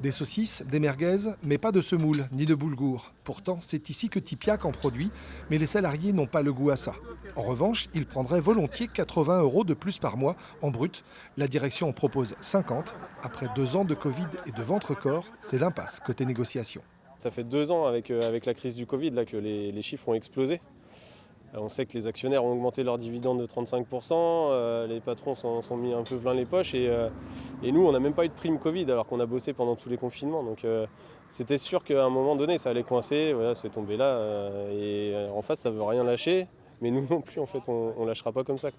Des saucisses, des merguez, mais pas de semoule ni de boulgour. Pourtant, c'est ici que Tipiak en produit, mais les salariés n'ont pas le goût à ça. En revanche, ils prendraient volontiers 80 € de plus par mois en brut. La direction en propose 50. Après 2 ans de Covid et de ventre-corps, c'est l'impasse côté négociation. Ça fait 2 ans avec la crise du Covid là, que les chiffres ont explosé. On sait que les actionnaires ont augmenté leurs dividendes de 35%, les patrons s'en sont mis un peu plein les poches et nous on n'a même pas eu de prime Covid alors qu'on a bossé pendant tous les confinements. Donc c'était sûr qu'à un moment donné ça allait coincer, voilà, c'est tombé là et en face ça veut rien lâcher, mais nous non plus en fait on lâchera pas comme ça.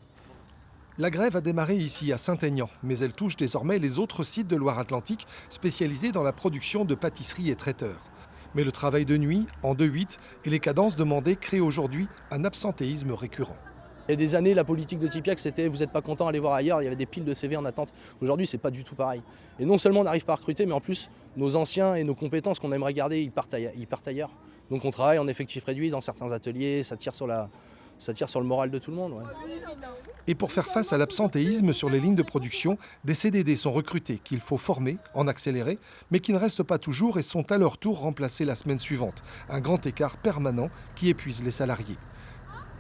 La grève a démarré ici à Saint-Aignan, mais elle touche désormais les autres sites de Loire-Atlantique spécialisés dans la production de pâtisseries et traiteurs. Mais le travail de nuit, en 2-8, et les cadences demandées créent aujourd'hui un absentéisme récurrent. Il y a des années, la politique de Tipiak, c'était vous n'êtes pas content, allez voir ailleurs, il y avait des piles de CV en attente. Aujourd'hui, c'est pas du tout pareil. Et non seulement on n'arrive pas à recruter, mais en plus, nos anciens et nos compétences qu'on aimerait garder, ils partent ailleurs. Donc on travaille en effectif réduit dans certains ateliers, ça tire sur le moral de tout le monde. Ouais. Et pour faire face à l'absentéisme sur les lignes de production, des CDD sont recrutés qu'il faut former, en accéléré, mais qui ne restent pas toujours et sont à leur tour remplacés la semaine suivante. Un grand écart permanent qui épuise les salariés.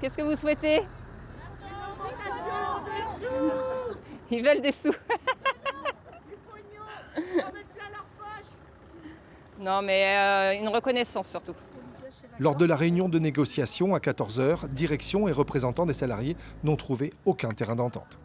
Qu'est-ce que vous souhaitez? Ils veulent des sous. Non, mais une reconnaissance surtout. Lors de la réunion de négociation à 14 h, direction et représentants des salariés n'ont trouvé aucun terrain d'entente.